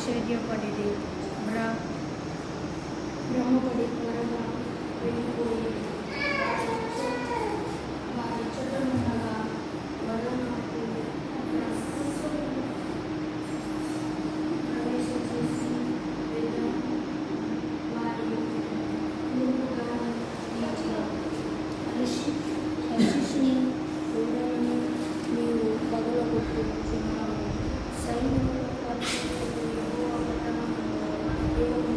ఆశ్చర్యపడి భ్రమపడి త్వరగా వెళ్ళిపోయి వారి చుట్టముండగా వరలోకి ప్రవేశించేసి వారి ముందుగా రక్షిష్ని చూడని నీవు పగలగొట్టుచున్నావు. సైన్యముల పరిస్థితులు యెహోవా పట్టణములో దేవుని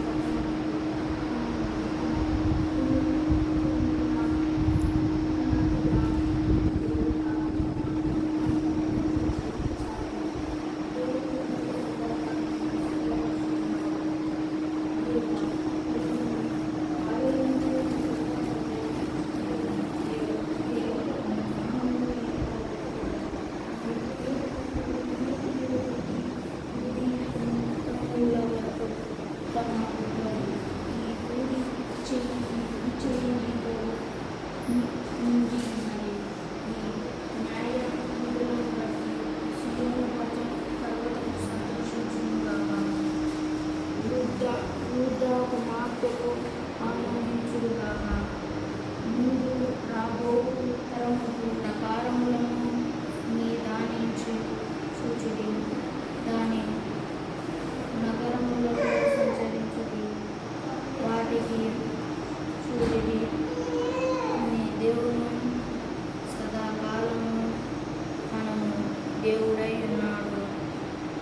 పట్టణములో కుమార్తెకు ఆనందించుడుగాక. ముందు రాబో తరముకు ప్రకారములను నీ దానించి సూచిడి. దాని నగరములలో సంచరించుడి, వాటికి చూడిడి. నీ దేవుని సదాకాలము మనము దేవుడై ఉన్నాడు.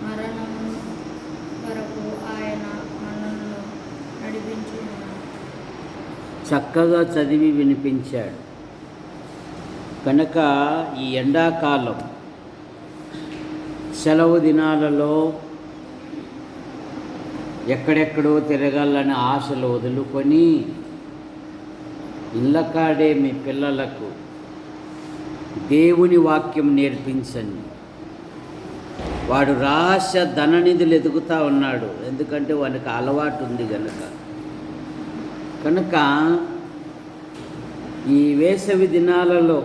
మరణము వరకు ఆయన మనల్ని నడిపించున్నాడు. చక్కగా చదివి వినిపించాడు. కనుక ఈ ఎండాకాలం సెలవు దినాలలో ఎక్కడెక్కడో తిరగాలని ఆశలు వదులుకొని ఇళ్ళకాడే మీ పిల్లలకు దేవుని వాక్యం నేర్పించండి. వాడు రహస్య ధననిధులు ఎదుగుతూ ఉన్నాడు, ఎందుకంటే వానికి అలవాటు ఉంది కనుక ఈ వేసవి దినాలలో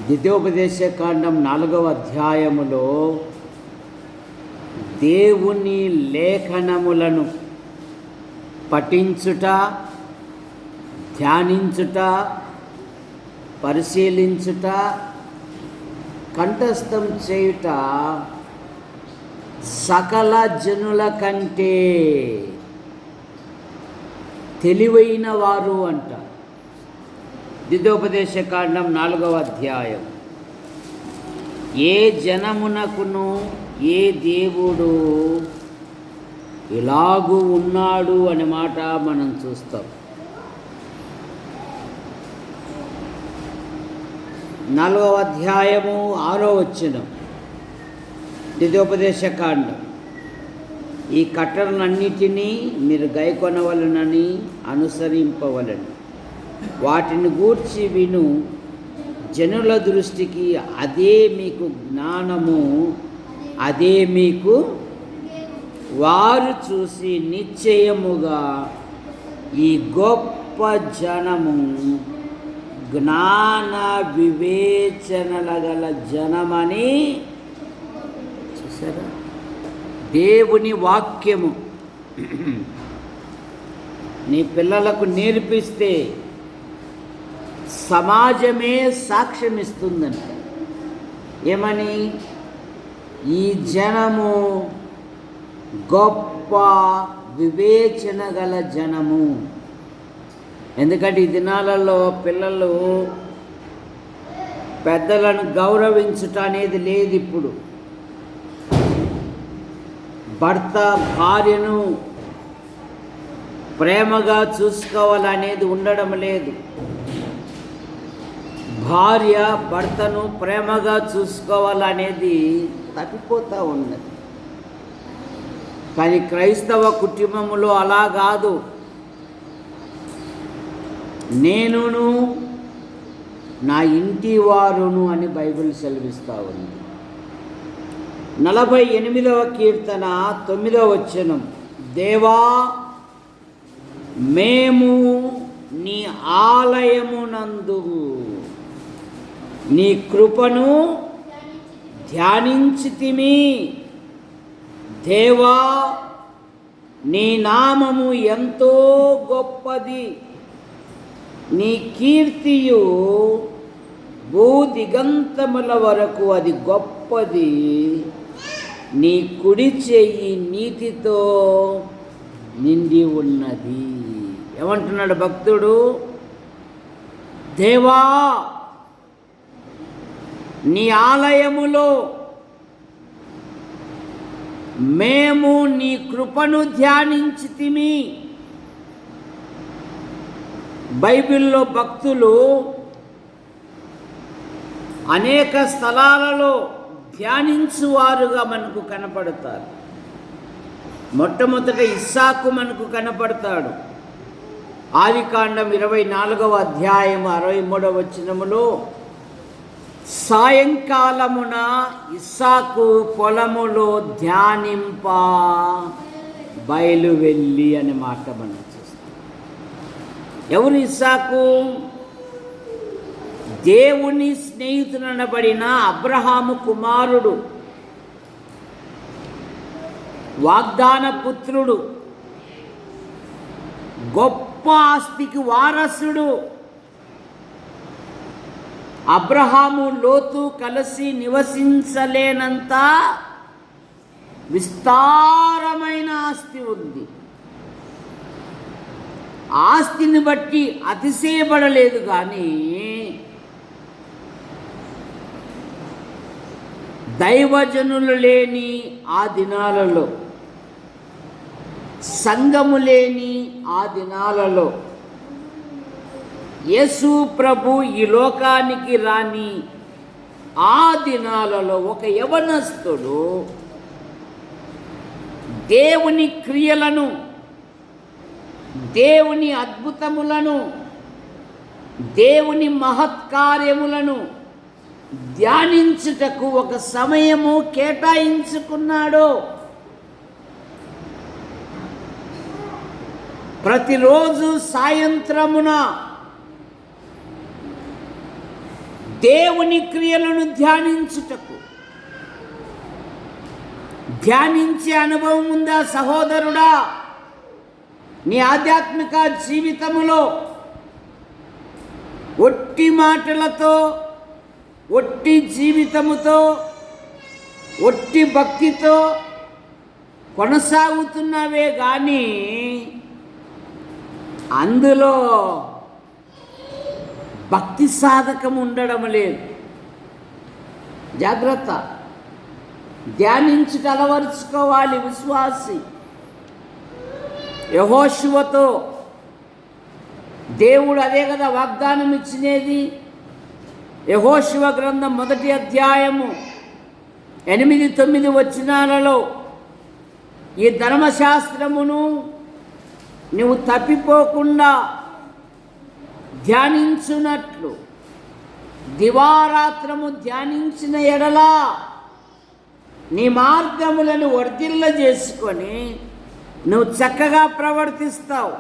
ద్వితీయోపదేశకాండం 4వ అధ్యాయములో దేవుని లేఖనములను పఠించుట, ధ్యానించుట, పరిశీలించుట, కంఠస్థం చేయుట సకల జనుల కంటే తెలివైన వారు అంట. ద్వితీయోపదేశకాండం 4వ అధ్యాయం. ఏ జనమునకును ఏ దేవుడు ఇలాగూ ఉన్నాడు అనే మాట మనం చూస్తాం. 4వ అధ్యాయము 6వ వచనం ద్వితీయోపదేశకాండం. ఈ కట్టడలన్నిటినీ మీరు గైకొనవలనని అనుసరింపవలను. వాటిని గూర్చి విను జనుల దృష్టికి అదే మీకు జ్ఞానము, అదే మీకు వారు చూసి నిశ్చయముగా ఈ గొప్ప జనము జ్ఞాన వివేచనల గల జనమని. చూసారా, దేవుని వాక్యము నీ పిల్లలకు నేర్పిస్తే సమాజమే సాక్ష్యం ఇస్తుందంట. ఏమని? ఈ జనము గొప్ప వివేచన గల జనము. ఎందుకంటే ఈ దినాలలో పిల్లలు పెద్దలను గౌరవించుట అనేది లేదు. ఇప్పుడు భర్త భార్యను ప్రేమగా చూసుకోవాలనేది ఉండడం లేదు. భార్య భర్తను ప్రేమగా చూసుకోవాలనేది తప్పిపోతూ ఉన్నది. కానీ క్రైస్తవ కుటుంబములో అలా కాదు. నేనును నా ఇంటి వారును అని బైబిల్ సెలవిస్తూ ఉంది. 48వ కీర్తన 9వ వచనం. దేవా, మేము నీ ఆలయమునందు నీ కృపను ధ్యానించితిమి. దేవా, నీ నామము ఎంతో గొప్పది, నీ కీర్తియు భూదిగంతముల వరకు అది గొప్పది, నీ కుడి చెయ్యి నీతితో నిండి ఉన్నది. ఏమంటున్నాడు భక్తుడు? దేవా, నీ ఆలయములో మేము నీ కృపను ధ్యానించితిమి. బైబిల్లో భక్తులు అనేక స్థలాలలో ధ్యానించువారుగా మనకు కనపడతారు. మొట్టమొదట ఇస్సాకు మనకు కనపడతాడు. ఆదికాండం 24వ అధ్యాయం 63వ వచనములో, సాయంకాలమున ఇస్సాకు పొలములో ధ్యానింప బయలువెళ్ళి అనే మాట మనం చూస్తాం. ఎవరు ఇస్సాకు? దేవుని స్నేహితునబడిన అబ్రహాము కుమారుడు, వాగ్దాన పుత్రుడు, గొప్ప ఆస్తికి వారసుడు. అబ్రహాము లోతు కలిసి నివసించలేనంత విస్తారమైన ఆస్తి ఉంది. ఆస్తిని బట్టి అతిశయపడలేదు, కానీ దైవజనులు లేని ఆ దినాలలో, సంఘము లేని ఆ దినాలలో, యేసు ప్రభు ఈ లోకానికి రాని ఆ దినాలలో ఒక యవనస్తుడు దేవుని క్రియలను, దేవుని అద్భుతములను, దేవుని మహత్కార్యములను ధ్యానించుటకు ఒక సమయము కేటాయించుకున్నాడు. ప్రతిరోజు సాయంత్రమున దేవుని క్రియలను ధ్యానించుటకు. ధ్యానించే అనుభవం ఉందా సహోదరుడా? నీ ఆధ్యాత్మిక జీవితములో ఒట్టి మాటలతో, ఒట్టి జీవితముతో, ఒట్టి భక్తితో కొనసాగుతున్నవే కానీ అందులో భక్తి సాధకం ఉండడం లేదు. జాగ్రత్త. ధ్యానించుట అలవరుచుకోవాలి విశ్వాసి. యెహోషువతో దేవుడు అదే కదా వాగ్దానం ఇచ్చినది. యెహోషువ గ్రంథం 1వ అధ్యాయము 8-9 వచనాలలో ఈ ధర్మశాస్త్రమును నువ్వు తప్పిపోకుండా ధ్యానించున్నట్లు, దివారాత్రము ధ్యానించిన ఎడలా నీ మార్గములను వర్ధిల్ల చేసుకొని నువ్వు చక్కగా ప్రవర్తిస్తావు.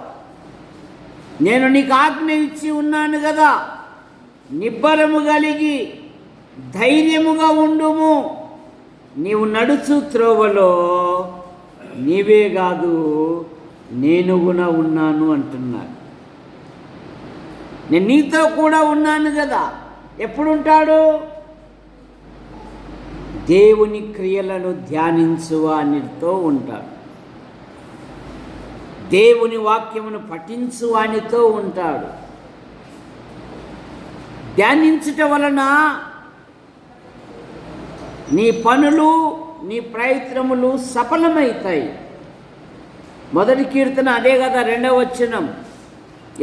నేను నీకు ఆజ్ఞ ఇచ్చి ఉన్నాను కదా, నిబ్బరము కలిగి ధైర్యముగా ఉండుము. నీవు నడుచు త్రోవలో నీవే కాదు నేను కూడా ఉన్నాను అంటున్నాడు. నేను నీతో కూడా ఉన్నాను కదా. ఎప్పుడుంటాడు? దేవుని క్రియలను ధ్యానించువానితో ఉంటాడు. దేవుని వాక్యమును పఠించువానితో ఉంటాడు. ధ్యానించుట వలన నీ పనులు, నీ ప్రయత్నములు సఫలమవుతాయి. 1వ కీర్తన అదే కదా 2వ వచనం.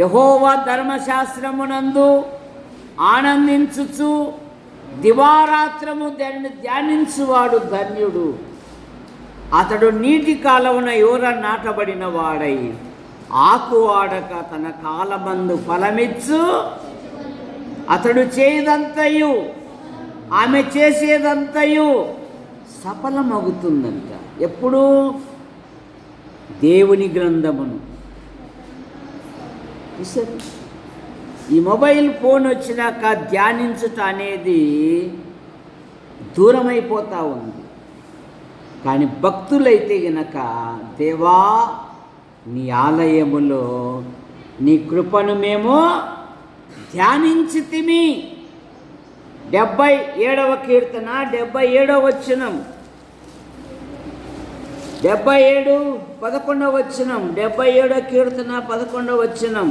యెహోవా ధర్మశాస్త్రమునందు ఆనందించుచు దివారాత్రము దానిని ధ్యానించువాడు ధన్యుడు. అతడు నీటి కాలమున యోర నాటబడిన వాడై ఆకు ఆడక తన కాలమందు ఫలమిచ్చు. అతడు చేయదంతయు, ఆమె చేసేదంతయు సఫలమవుతుందంట. ఎప్పుడు? దేవుని గ్రంథమును. ఈ మొబైల్ ఫోన్ వచ్చినాక ధ్యానించుట అనేది దూరమైపోతూ ఉంది. కానీ భక్తులైతే గనక దేవా నీ ఆలయములో నీ కృపను మేము ధ్యానించితిమి. 77వ కీర్తన 77వ వచనం, 77 11వ వచనం, 77వ కీర్తన 11వ వచనం.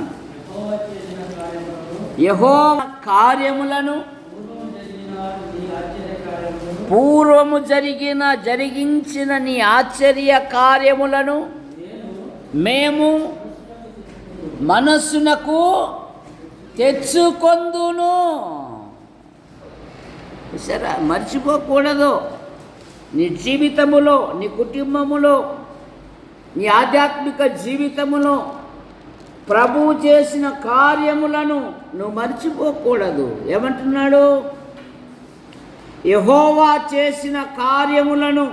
యెహోవా కార్యములను పూర్వము జరిగించిన నీ ఆశ్చర్య కార్యములను మేము మనస్సునకు తెచ్చుకొందును. సరే, మర్చిపోకూడదు. నీ జీవితములో, నీ కుటుంబములో, నీ ఆధ్యాత్మిక జీవితములో ప్రభువు చేసిన కార్యములను నువ్వు మర్చిపోకూడదు. ఏమంటున్నాడు? యెహోవా చేసిన కార్యములను,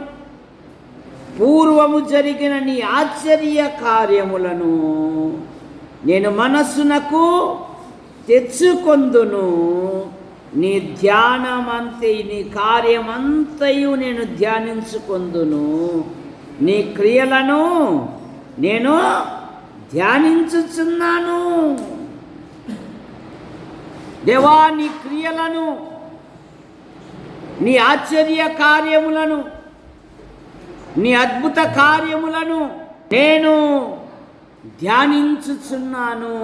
పూర్వము జరిగిన నీ ఆశ్చర్య కార్యములను నేను మనస్సునకు తెచ్చుకొందును. నీ ధ్యానమంతే, నీ కార్యమంతయు నేను ధ్యానించుకొందును. నీ క్రియలను నేను ధ్యానించుచున్నాను. దేవా, నీ క్రియలను, నీ ఆశ్చర్య కార్యములను, నీ అద్భుత కార్యములను నేను ధ్యానించుచున్నాను.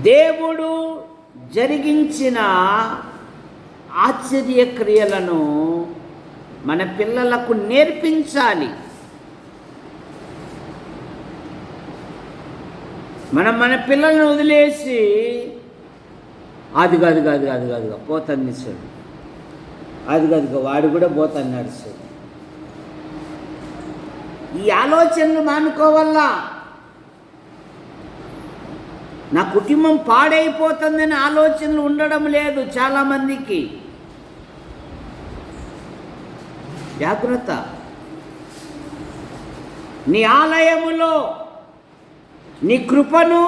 దేవుడు జరిగించిన ఆశ్చర్య క్రియలను మన పిల్లలకు నేర్పించాలి. మనం మన పిల్లలను వదిలేసి అది కాదు పోతాను సార్, అది వాడు కూడా పోతున్నాడు సార్, ఈ ఆలోచనలు మానుకోవాలా. నా కుటుంబం పాడైపోతుందని ఆలోచనలు ఉండడం లేదు చాలామందికి. జాగ్రత్త. నీ ఆలయములో నీ కృపను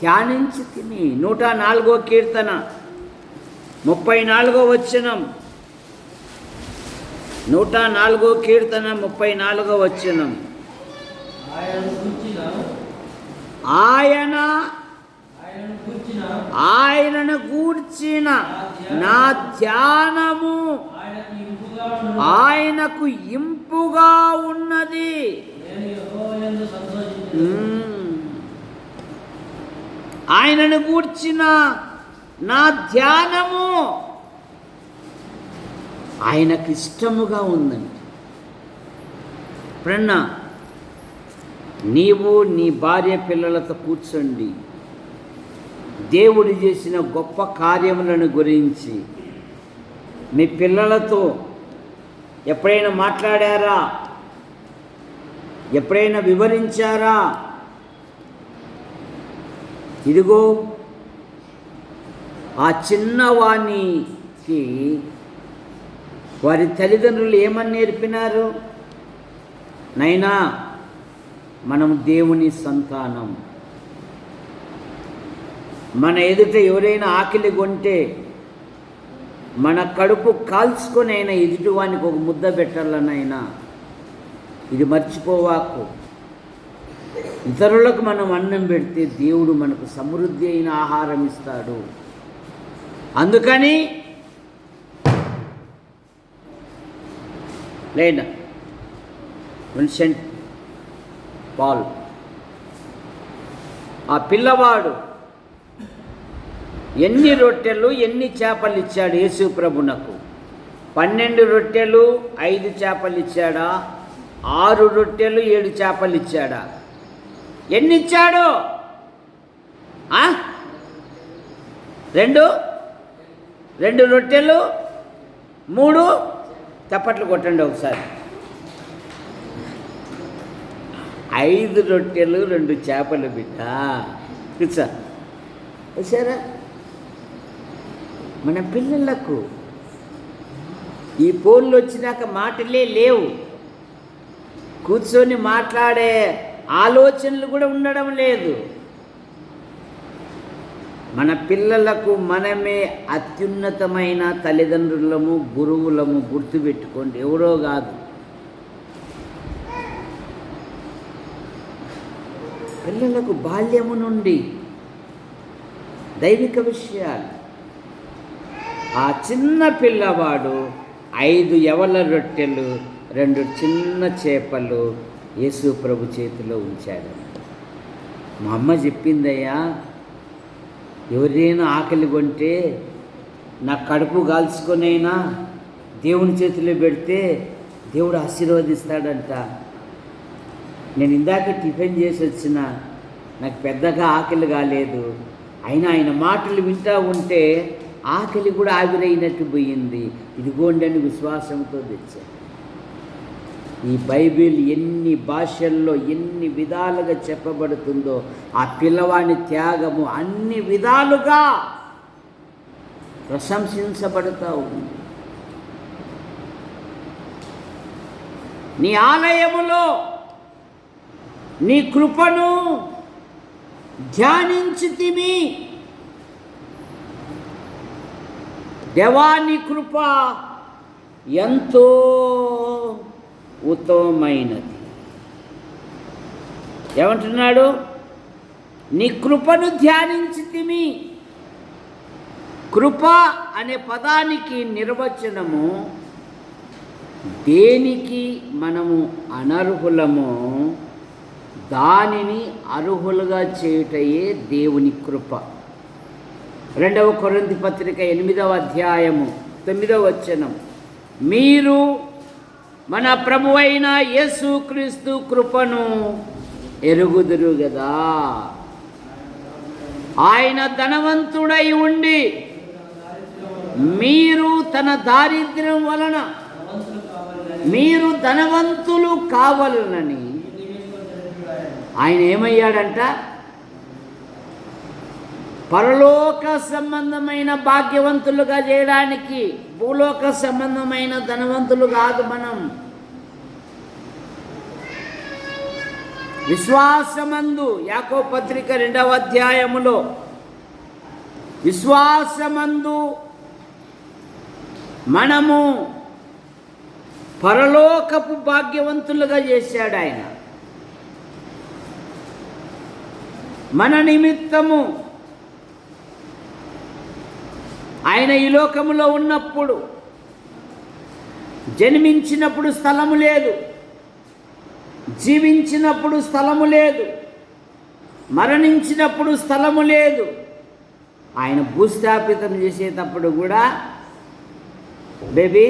ధ్యానించితిని. 104వ కీర్తన 34వ వచనం, 104వ కీర్తన 34వ వచనం. ఆయనను గూర్చిన నా ధ్యానము ఆయనకు ఇంపుగా ఉన్నది. ఆయనను గూర్చిన నా ధ్యానము ఆయనకు ఇష్టముగా ఉందండి. ప్రన్న, నీవు నీ భార్య పిల్లలతో కూర్చోండి, దేవుడు చేసిన గొప్ప కార్యములను గురించి మీ పిల్లలతో ఎప్పుడైనా మాట్లాడారా? ఎప్పుడైనా వివరించారా? ఇదిగో ఆ చిన్నవానికి వారి తల్లిదండ్రులు ఏమని నేర్పినారు? నైనా మనం దేవుని సంతానం. మన ఎదుట ఎవరైనా ఆకలి కొంటే మన కడుపు కాల్చుకొని అయినా ఎదుటివానికి ఒక ముద్ద పెట్టాలనైనా ఇది మర్చిపోవాకు. ఇతరులకు మనం అన్నం పెడితే దేవుడు మనకు సమృద్ధి అయిన ఆహారం ఇస్తాడు. అందుకని లేదా విన్సెంట్ పాల్ ఆ పిల్లవాడు ఎన్ని రొట్టెలు ఎన్ని చేపలు ఇచ్చాడు యేసు ప్రభునకు? 12 రొట్టెలు 5 చేపలు ఇచ్చాడా? 6 రొట్టెలు 7 చేపలు ఇచ్చాడా? ఎన్ని ఇచ్చాడు? 2 రొట్టెలు 3 చప్పట్లు కొట్టండి ఒకసారి. 5 రొట్టెలు 2 చేపలు బిడ్డ. కూర్చో. సరే, మన పిల్లలకు ఈ ఫోన్లు వచ్చినాక మాటలే లేవు, కూర్చొని మాట్లాడే ఆలోచనలు కూడా ఉండడం లేదు. మన పిల్లలకు మనమే అత్యున్నతమైన తల్లిదండ్రులము, గురువులము. గుర్తుపెట్టుకోండి, ఎవరో కాదు. పిల్లలకు బాల్యము నుండి దైవిక విషయాలు. ఆ చిన్న పిల్లవాడు 5 యవల రొట్టెలు 2 చిన్న చేపలు యేసు ప్రభు చేతిలో ఉంచాడు. మా అమ్మ చెప్పిందయ్యా, ఎవరైనా ఆకలి కొంటే నా కడుపు కాల్చుకొనైనా దేవుని చేతిలో పెడితే దేవుడు ఆశీర్వదిస్తాడంట. నేను ఇందాక టిఫిన్ చేసి వచ్చిన, నాకు పెద్దగా ఆకలి కాలేదు. అయినా ఆయన మాటలు వింటూ ఉంటే ఆకలి కూడా ఆవిరైనట్టు పోయింది. ఇదిగోండి అని విశ్వాసంతో తెచ్చాను. ఈ బైబిల్ ఎన్ని భాషల్లో ఎన్ని విధాలుగా చెప్పబడుతుందో ఆ పిల్లవాని త్యాగము అన్ని విధాలుగా ప్రశంసించబడుతూ ఉంది. నీ ఆలయములో నీ కృపను ధ్యానించితిమి. దేవా, నీ కృప ఎంతో ఉత్తమమైనది. ఏమంటున్నాడు? నీ కృపను ధ్యానించితిమి. కృప అనే పదానికి నిర్వచనము, దేనికి మనము అనర్హులమో దానిని అర్హులుగా చేయుటయే దేవుని కృప. 2వ కొరింథీ పత్రిక 8వ అధ్యాయము 9వ వచనం, మీరు మన ప్రభువైన యేసుక్రీస్తు కృపను ఎరుగుదురు గదా. ఆయన ధనవంతుడై ఉండి మీరు తన దారిద్ర్యం వలన మీరు ధనవంతులు కావాలనని ఆయన ఏమయ్యాడంట? పరలోక సంబంధమైన భాగ్యవంతులుగా చేయడానికి. భూలోక సంబంధమైన ధనవంతులు కాదు మనం. విశ్వాసమందు యాకోబు పత్రిక 2వ అధ్యాయములో విశ్వాసమందు మనము పరలోకపు భాగ్యవంతులుగా చేశాడు ఆయన. మన నిమిత్తము ఆయన ఈ లోకములో ఉన్నప్పుడు, జన్మించినప్పుడు స్థలము లేదు, జీవించినప్పుడు స్థలము లేదు, మరణించినప్పుడు స్థలము లేదు. ఆయన భూస్థాపితం చేసేటప్పుడు కూడా బేబీ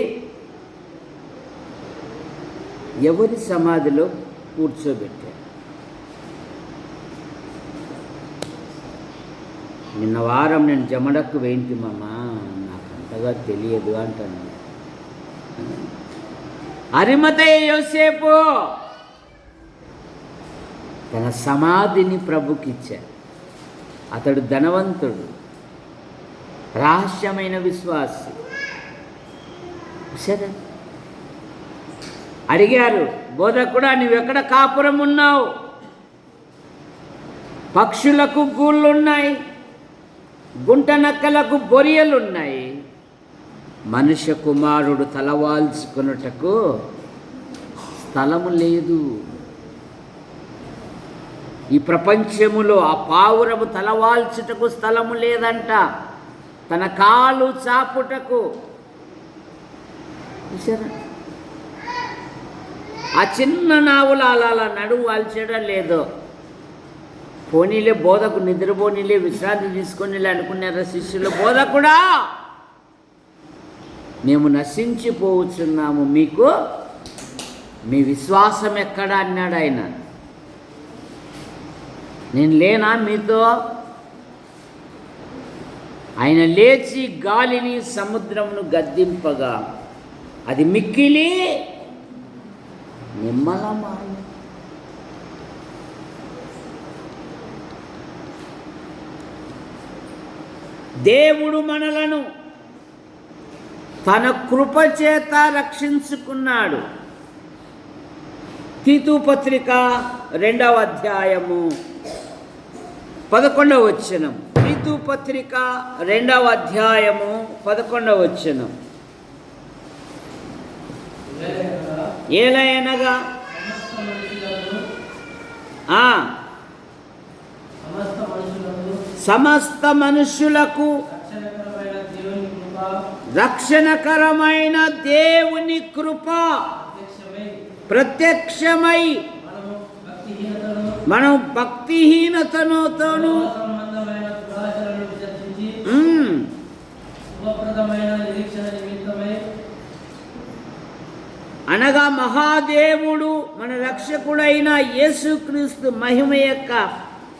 ఎవరి సమాధిలో కూర్చోబెట్టారు. నిన్న వారం నేను జమడక్కు వేయింటి మామ, నాకు అంతగా తెలియదు అంటాను. అరిమతయ యోసేపు తన సమాధిని ప్రభుకిచ్చాడు. అతడు ధనవంతుడు, రహస్యమైన విశ్వాసి. సరే, అడిగారు, బోధకుడా నువ్వెక్కడ కాపురం ఉన్నావు? పక్షులకు గూళ్ళున్నాయి, గుంట నక్కలకు బొరియలున్నాయి, మనుష్య కుమారుడు తలవాల్చుకొనుటకు స్థలము లేదు. ఈ ప్రపంచములో ఆ పావురము తలవాల్చుటకు స్థలము లేదంట, తన కాలు చాపుటకు. చూసారా, ఆ చిన్న నావులు అలా నడువు వాల్చడం లేదో. పోనీలే బోధకు నిద్రపోనీలే, విశ్రాంతి తీసుకొనిలే అనుకున్నారా శిష్యులు. బోధకుడా మేము నశించిపోవచ్చున్నాము, మీకు మీ విశ్వాసం ఎక్కడా అన్నాడు ఆయన. నేను లేనా మీతో? ఆయన లేచి గాలిని సముద్రమును గద్దింపగా అది మిక్కిలి నిమ్మలమాయ. దేవుడు మనలను తన కృప చేత రక్షించుకున్నాడు. తీతు పత్రిక 2వ అధ్యాయము 11వ వచనం. తీతు పత్రిక 2వ అధ్యాయము 11వ వచనం. ఏలయనగా సమస్త మనుషులకు రక్షణకరమైన దేవుని కృప ప్రత్యక్షమై మనం భక్తిహీనతను అనగా మహాదేవుడు మన రక్షకుడైన యేసుక్రీస్తు మహిమ యొక్క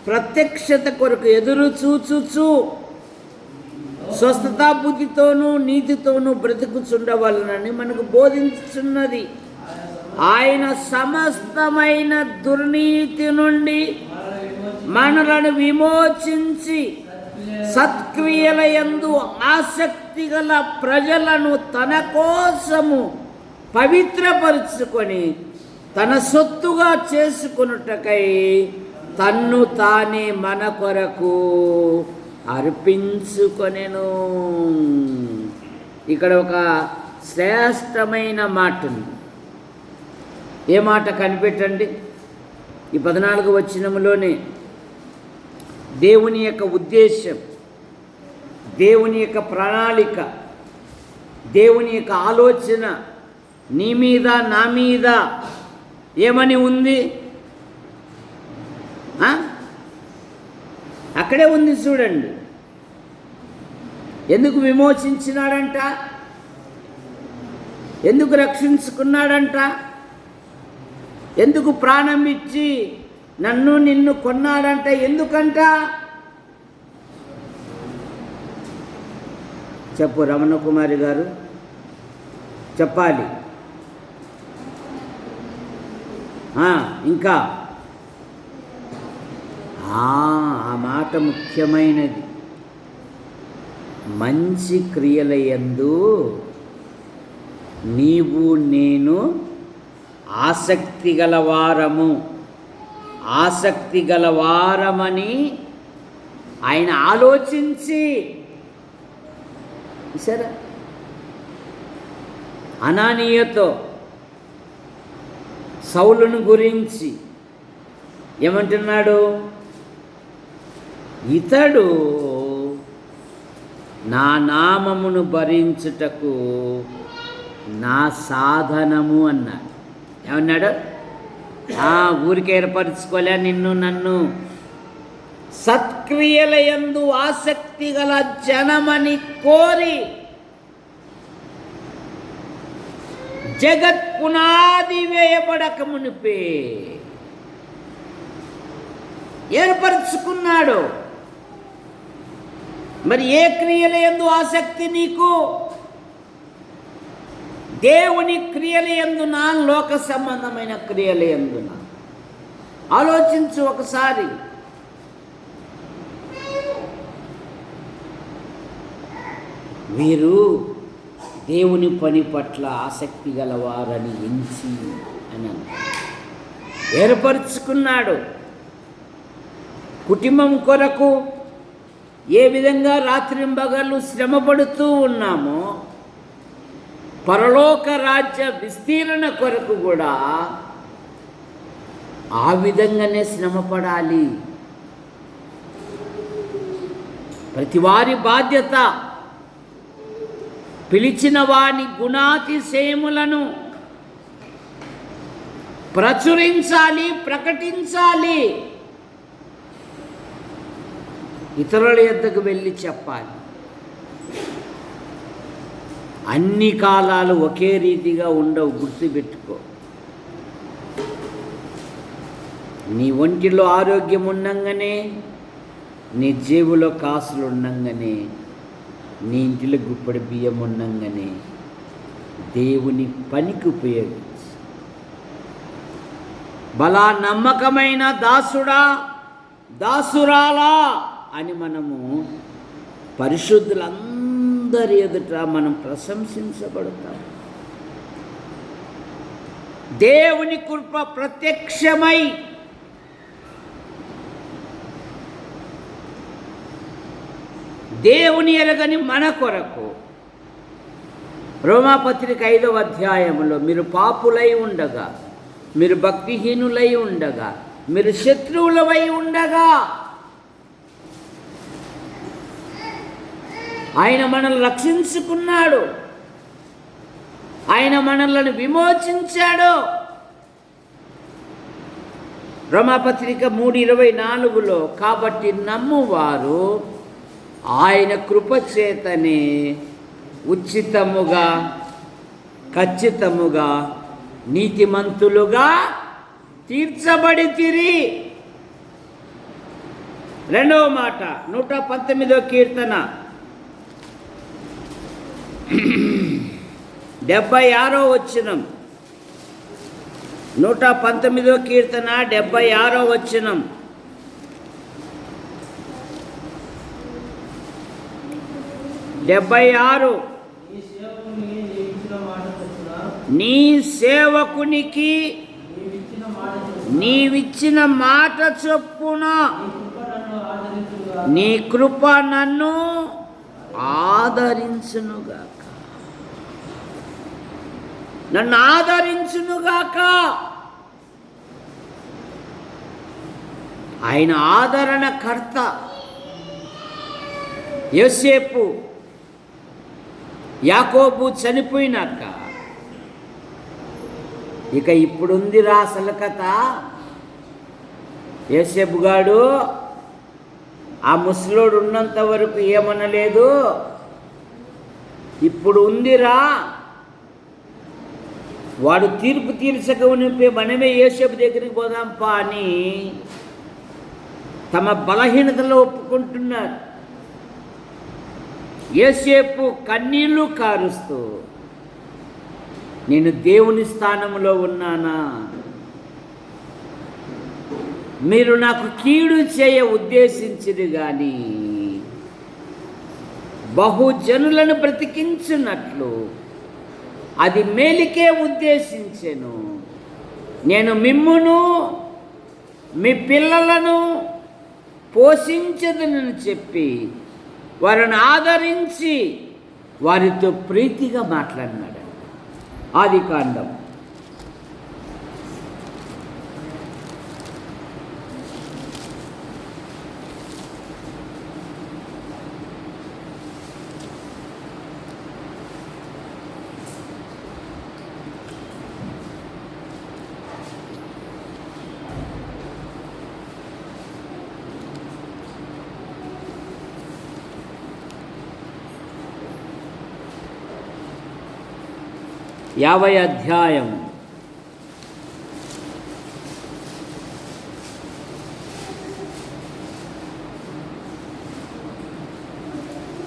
ప్రత్యక్షత కొరకు ఎదురు చూచుచు స్వస్థతా బుద్ధితోనూ నీతితోనూ బ్రతుకుచుండవలనని మనకు బోధించుచున్నది. ఆయన సమస్తమైన దుర్నీతి నుండి మనలను విమోచించి సత్క్రియల యందు ఆసక్తి గల ప్రజలను తన కోసము పవిత్రపరుచుకొని తన సొత్తుగా చేసుకొనుటకై తన్ను తానే మన కొరకు అర్పించుకొనెను. ఇక్కడ ఒక శ్రేష్టమైన మాట ఉంది. ఏ మాట కనిపెట్టండి. ఈ 14వ వచనములోనే దేవుని యొక్క ఉద్దేశం, దేవుని యొక్క ప్రణాళిక, దేవుని యొక్క ఆలోచన నీ మీద నా మీద ఏమని ఉంది? అక్కడే ఉంది చూడండి. ఎందుకు విమోచించినాడంట? ఎందుకు రక్షించుకున్నాడంట? ఎందుకు ప్రాణం ఇచ్చి నన్ను నిన్ను కొన్నాడంట? ఎందుకంట? చెప్పు రమణ కుమారి గారు, చెప్పాలి. ఇంకా ఆ మాట ముఖ్యమైనది. మంచి క్రియల యందు నీవు నేను ఆసక్తి గలవారమని ఆయన ఆలోచించి సరే అనానీయతో సౌలును గురించి ఏమంటున్నాడు? ఇతడు నా నామమును భరించుటకు నా సాధనము అన్నాడు. ఏమన్నాడు? ఊరికి ఏర్పరచుకోలే నిన్ను నన్ను, సత్క్రియల యందు ఆసక్తి గల జనమని కోరి జగత్ పునాది వేయబడక మునిపే ఏర్పరచుకున్నాడు. మరి ఏ క్రియల యందు ఆసక్తి నీకు? దేవుని క్రియల యందునా, లోక సంబంధమైన క్రియల యందునా? ఆలోచించు ఒకసారి. వీరు దేవుని పని పట్ల ఆసక్తి గలవారని ఎంచి అని ఏర్పరచుకున్నాడు. కుటుంబం కొరకు ఏ విధంగా రాత్రింబగళ్ళు శ్రమపడుతూ ఉన్నామో, పరలోక రాజ్య విస్తీరణ కొరకు కూడా ఆ విధంగానే శ్రమపడాలి. ప్రతివారి బాధ్యత పిలిచిన వాని గుణాతిశయములను ప్రచురించాలి, ప్రకటించాలి, ఇతరుల యొద్దకు వెళ్ళి చెప్పాలి. అన్ని కాలాలు ఒకే రీతిగా ఉండవు, గుర్తుపెట్టుకో. నీ ఒంటిలో ఆరోగ్యం ఉండంగానే, నీ జేబులో కాసులు ఉండంగానే, నీ ఇంటిలో గుప్పడి బియ్యం ఉండంగానే దేవుని పనికి ఉపయోగించు. బలా నమ్మకమైన దాసుడా, దాసురాలా అని మనము పరిశుద్ధులందరి ఎదుట మనం ప్రశంసించబడతాం. దేవుని కృప ప్రత్యక్షమై దేవుని ఎరగని మన కొరకు. రోమాపత్రిక 5వ అధ్యాయంలో మీరు పాపులై ఉండగా, మీరు భక్తిహీనులై ఉండగా, మీరు శత్రువులవై ఉండగా ఆయన మనల్ని రక్షించుకున్నాడు, ఆయన మనల్ని విమోచించాడు. రోమాపత్రిక 3:24లో కాబట్టి నమ్మువారు ఆయన కృపచేతనే ఉచితముగా ఖచ్చితముగా నీతిమంతులుగా తీర్చబడితిరి. రెండవ మాట 119వ కీర్తన 76వ వచనం. 119వ కీర్తన 76వ వచనం. నీ సేవకునికి నీవిచ్చిన మాట చొప్పున నీ కృప నన్ను ఆదరించునుగాక. నన్ను ఆదరించునుగాక. ఆయన ఆదరణకర్త. యోసేపు యాకోబు చనిపోయినాక ఇక ఇప్పుడుందిరా అసలు కథ. యోసేపు గాడు ఆ ముసలోడు ఉన్నంత వరకు ఏమనలేదు, ఇప్పుడు ఉందిరా, వాడు తీర్పు తీర్చక ఉనిపే మనమే యోసేపు దగ్గరికి పోదాంపా అని తమ బలహీనతలో ఒప్పుకుంటున్నారు. యోసేపు కన్నీళ్లు కారుస్తూ నేను దేవుని స్థానంలో ఉన్నానా, మీరు నాకు కీడు చేయ ఉద్దేశించిది కానీ బహుజనులను బ్రతికించున్నట్లు అది మేలుకే ఉద్దేశించెను. నేను మిమ్మును మీ పిల్లలను పోషించదనని చెప్పి వారిని ఆదరించి వారితో ప్రీతిగా మాట్లాడినాడు. ఆదికాండం 50వ అధ్యాయం.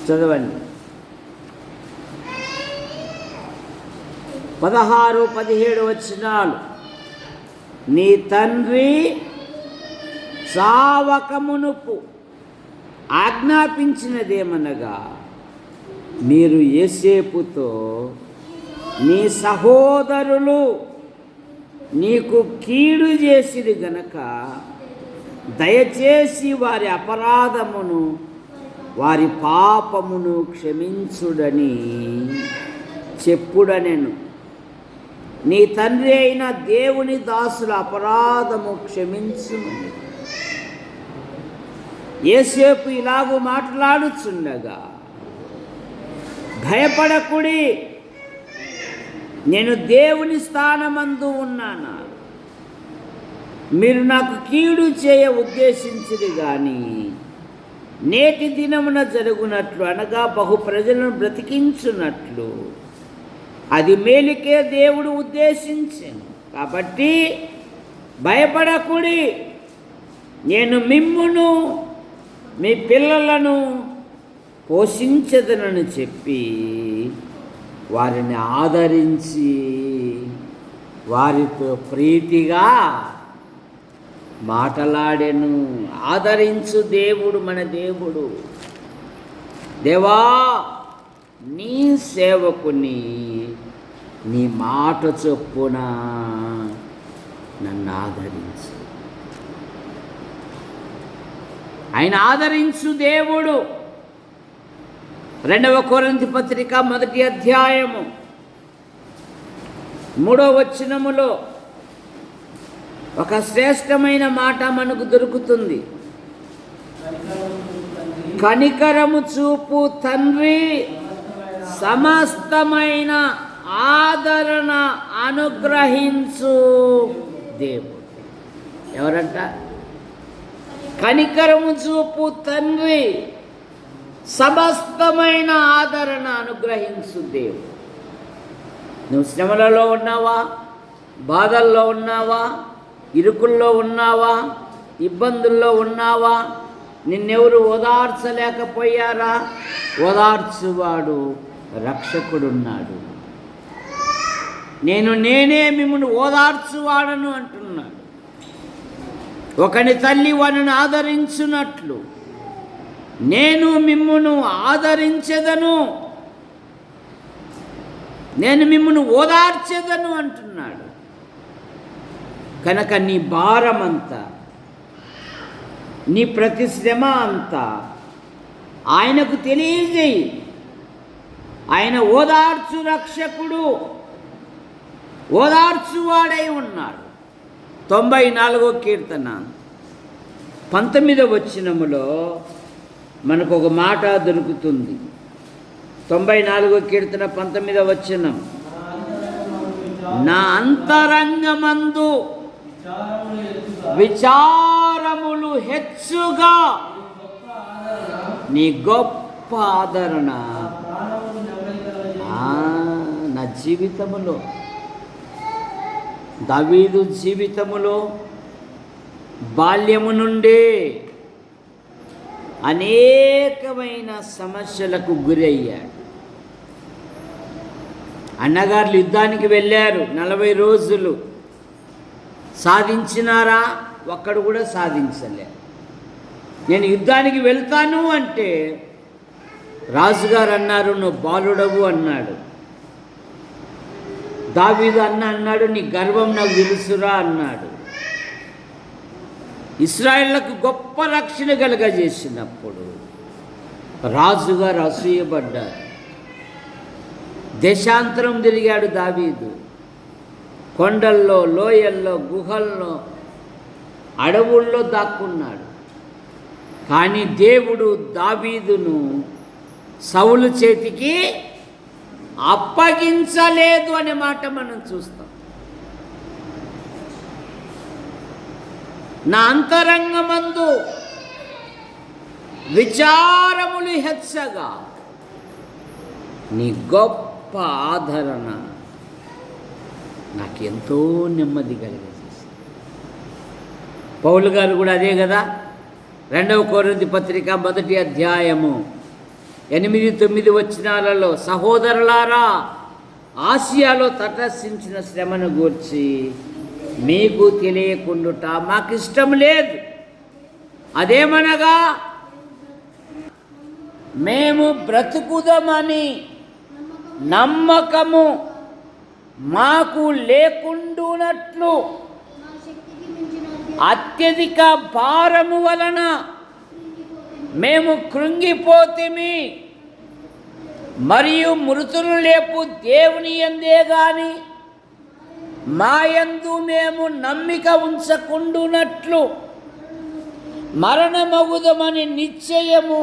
చదవండి. 16, 17 వచనాలు. నీ తండ్రి చావకమునుపు ఆజ్ఞాపించినదేమనగా మీరు యోసేపుతో నీ సహోదరులు నీకు కీడు చేసిరి గనక దయచేసి వారి అపరాధమును వారి పాపమును క్షమించుడని చెప్పుడనెను. నీ తండ్రి అయిన దేవుని దాసుల అపరాధము క్షమించుమని. యోసేపు ఇలాగూ మాట్లాడుచుండగా భయపడకుడి, నేను దేవుని స్థానమందు ఉన్నానా, మీరు నాకు కీడు చేయ ఉద్దేశించిది కానీ నేటి దినమున జరుగునట్లు అనగా బహు ప్రజలను బ్రతికించున్నట్లు అది మేలుకే దేవుడు ఉద్దేశించాను. కాబట్టి భయపడకుడి, నేను మిమ్మును మీ పిల్లలను పోషించదనని చెప్పి వారిని ఆదరించి వారితో ప్రీతిగా మాటలాడెను. ఆదరించు దేవుడు మన దేవుడు. దేవా, నీ సేవకుని నీ మాట చొప్పున నన్ను ఆదరించు. ఆయన ఆదరించు దేవుడు. రెండవ కొరింథీ పత్రిక 1వ అధ్యాయము 3వ వచనములో ఒక శ్రేష్టమైన మాట మనకు దొరుకుతుంది. కనికరము చూపు తండ్రి సమస్తమైన ఆదరణ అనుగ్రహించు దేవుడు. ఎవరంట? కనికరము చూపు తండ్రి సమస్తమైన ఆదరణ అనుగ్రహించు దేవుడు. నువ్వు శ్రమలలో ఉన్నావా? బాధల్లో ఉన్నావా? ఇరుకుల్లో ఉన్నావా? ఇబ్బందుల్లో ఉన్నావా? నిన్నెవరు ఓదార్చలేకపోయారా? ఓదార్చువాడు రక్షకుడున్నాడు. నేనే మిమ్మల్ని ఓదార్చువాడను అంటున్నాడు. ఒకని తల్లి వానిని ఆదరించున్నట్లు నేను మిమ్మును ఆదరించెదను, నేను మిమ్మును ఓదార్చెదను అంటున్నాడు. కనుక నీ భారమంతా, నీ ప్రతి శ్రమ అంతా ఆయనకు తెలియజేయి. ఆయన ఓదార్చు రక్షకుడు, ఓదార్చువాడై ఉన్నాడు. 94వ కీర్తన 19వ వచనములో మనకు ఒక మాట దొరుకుతుంది. 94వ కీర్తన 19వ వచనం, నా అంతరంగమందు విచారములు హెచ్చుగా నీ గొప్ప ఆదరణ నా జీవితములో. దావీదు జీవితములో బాల్యము నుండే అనేకమైన సమస్యలకు గురయ్యాడు. అన్నగారులు యుద్ధానికి వెళ్ళారు, 40 రోజులు సాధించినారా? ఒక్కడు కూడా సాధించలేరు. నేను యుద్ధానికి వెళ్తాను అంటే రాజుగారు అన్నారు, నువ్వు బాలుడవు అన్నాడు. దావీదు అన్నాడు, నీ గర్వం నాకు తెలుసురా అన్నాడు. ఇశ్రాయేలుకు గొప్ప రక్షణ కలుగజేసినప్పుడు రాజుగారు అసూయపడ్డారు. దేశాంతరం తిరిగాడు దావీదు. కొండల్లో, లోయల్లో, గుహల్లో, అడవుల్లో దాక్కున్నాడు. కానీ దేవుడు దావీదును సౌలు చేతికి అప్పగించలేదు అనే మాట మనం చూస్తాం. నా అంతరంగమందు విచారములు హెచ్చగా నీ గొప్ప ఆదరణ నాకెంతో నెమ్మది కలిగజేసింది. పౌలు గారు కూడా అదే కదా. 2వ కొరింథీ పత్రిక 1వ అధ్యాయము 8-9 వచనాలలో, సహోదరులారా, ఆసియాలో తటస్థించిన శ్రమను గూర్చి మీకు తెలియకుండుట మాకు ఇష్టం లేదు. అదేమనగా మేము బ్రతుకుదమని నమ్మకము మాకు లేకుండునట్లు అత్యధిక భారము వలన మేము కృంగిపోతిమి. మరియు మృతులు లేపు దేవుని యందే గాని మా యందు మేము నమ్మిక ఉంచకుండునట్లు మరణమగుదమని నిశ్చయము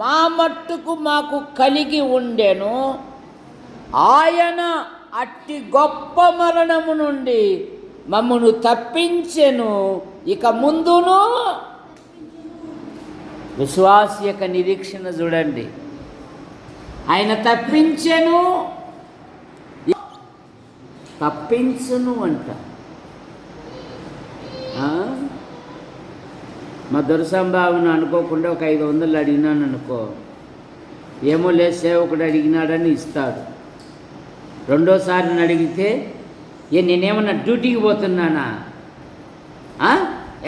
మా మట్టుకు మాకు కలిగి ఉండెను. ఆయన అట్టి గొప్ప మరణము నుండి మమ్మను తప్పించెను. ఇక ముందును విశ్వాసి యొక్క నిరీక్షణ చూడండి. ఆయన తప్పించెను, తప్పించును అంట. మా దొరసంబాబును అనుకోకుండా ఒక 500 అడిగినాను అనుకో, ఏమో లేదు సేవకుడు అడిగినాడని ఇస్తాడు. రెండోసారి అడిగితే నేనేమన్నా డ్యూటీకి పోతున్నానా,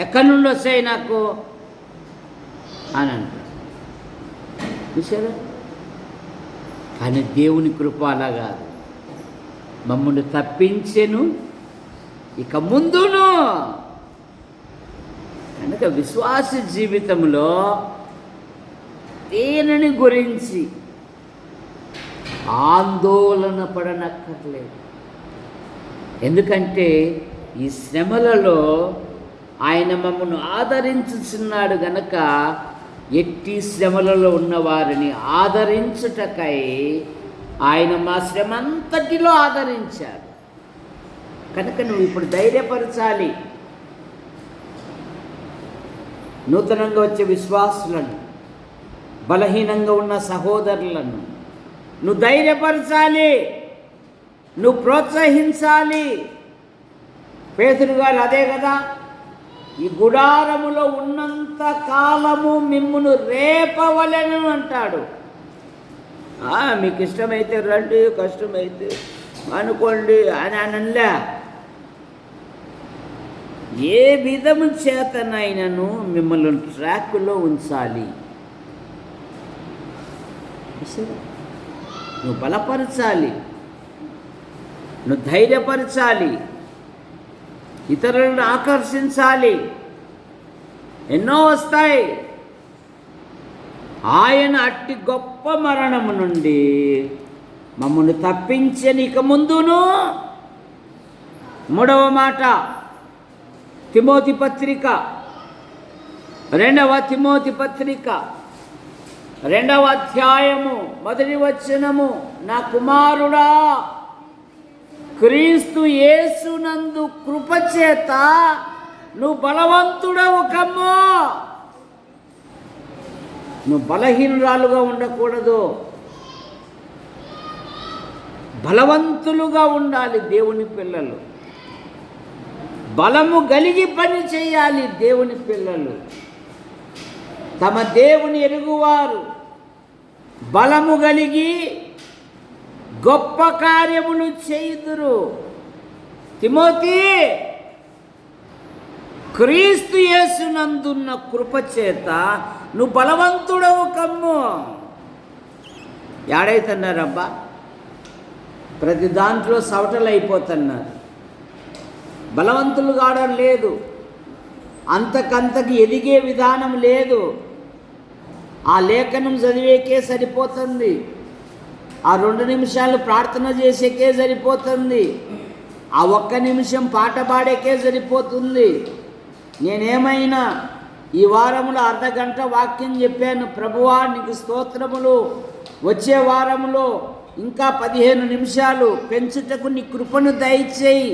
ఎక్కడి నుండి వస్తాయి నాకు అని అంటాడు. చూసారా? కానీ దేవుని కృప అలా కాదు. మమ్మల్ని తప్పించెను, ఇక ముందును. కనుక విశ్వాస జీవితంలో దేనిని గురించి ఆందోళన పడనక్కర్లేదు. ఎందుకంటే ఈ శ్రమలలో ఆయన మమ్మను ఆదరించుచున్నాడు గనక ఎట్టి శ్రమలలో ఉన్నవారిని ఆదరించుటకై ఆయన మా శ్రమ అంతటిలో ఆదరించాడు. కనుక నువ్వు ఇప్పుడు ధైర్యపరచాలి. నూతనంగా వచ్చే విశ్వాసులను, బలహీనంగా ఉన్న సహోదరులను నువ్వు ధైర్యపరచాలి, నువ్వు ప్రోత్సహించాలి. పేతురు గారు అదే కదా, ఈ గుడారములో ఉన్నంత కాలము మిమ్మును రేపవలెను అంటాడు. మీకు ఇష్టమైతే రండి, కష్టమైతే అనుకోండి అని అనలే. ఏ విధము చేతనైనను మిమ్మల్ని ట్రాక్లో ఉంచాలి. నువ్వు బలపరచాలి, నువ్వు ధైర్యపరచాలి, ఇతరులను ఆకర్షించాలి. ఎన్నో వస్తాయి. ఆయన అట్టి గొప్ప మరణము నుండి మమ్మల్ని తప్పించని ఇక ముందును. 3వ మాట తిమోతి పత్రిక 2వ తిమోతి పత్రిక 2వ అధ్యాయము 1వ వచనము, నా కుమారుడా, క్రీస్తు యేసునందు కృపచేత నువ్వు బలవంతుడవు కమ్మో. నువ్వు బలహీనురాలుగా ఉండకూడదు, బలవంతులుగా ఉండాలి. దేవుని పిల్లలు బలము కలిగి పని చేయాలి. దేవుని పిల్లలు తమ దేవుని ఎరుగువారు, బలము కలిగి గొప్ప కార్యములు చేయుదురు. తిమోతి, క్రీస్తు యేసునందున్న కృపచేత నువ్వు బలవంతుడవు కమ్ము. ఏడైతున్నారబ్బా, ప్రతి దాంట్లో సవటలు అయిపోతున్నారు. బలవంతులు కావడం లేదు, అంతకంతకి ఎదిగే విధానం లేదు. ఆ లేఖనం చదివేకే సరిపోతుంది, ఆ 2 నిమిషాలు ప్రార్థన చేసేకే సరిపోతుంది, ఆ 1 నిమిషం పాట పాడేకే సరిపోతుంది. నేనేమైనా ఈ వారంలో అర్ధగంట వాక్యం చెప్పాను, ప్రభువా నీకు స్తోత్రములు, వచ్చే వారంలో ఇంకా 15 నిమిషాలు పెంచుటకు నీ కృపను దయచేయి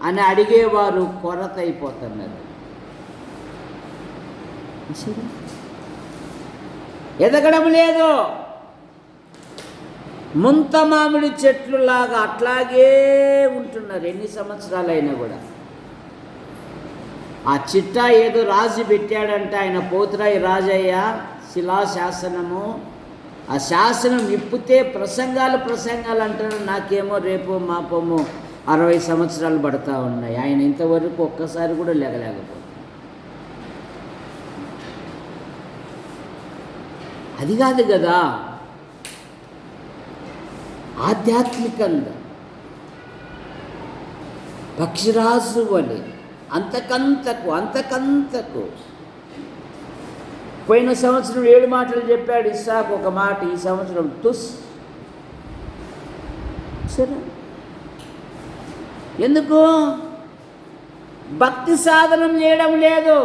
అని అడిగేవారు కొరత అయిపోతున్నారు. ఎదగడం లేదు. ముంత మామిడి చెట్లులాగా అట్లాగే ఉంటున్నారు ఎన్ని సంవత్సరాలైనా కూడా. ఆ చిట్టా ఏదో రాసి పెట్టాడంటే ఆయన పోతురాయి రాజయ్య శిలాశాసనము, ఆ శాసనం ఇప్పితే ప్రసంగాలు అంటారు. నాకేమో రేపో మాపమో 60 సంవత్సరాలు పడతా ఉన్నాయి. ఆయన ఇంతవరకు ఒక్కసారి కూడా లేగలేకపోతే. అది కాదు కదా, ఆధ్యాత్మికంగా పక్షిరాజు వలె అంతకంతకు పోయిన సంవత్సరం 7 మాటలు చెప్పాడు ఇస్సాకు, ఒక మాట ఈ సంవత్సరం తుస్. సరే, ఎందుకు? భక్తి సాధనం చేయడం లేదు.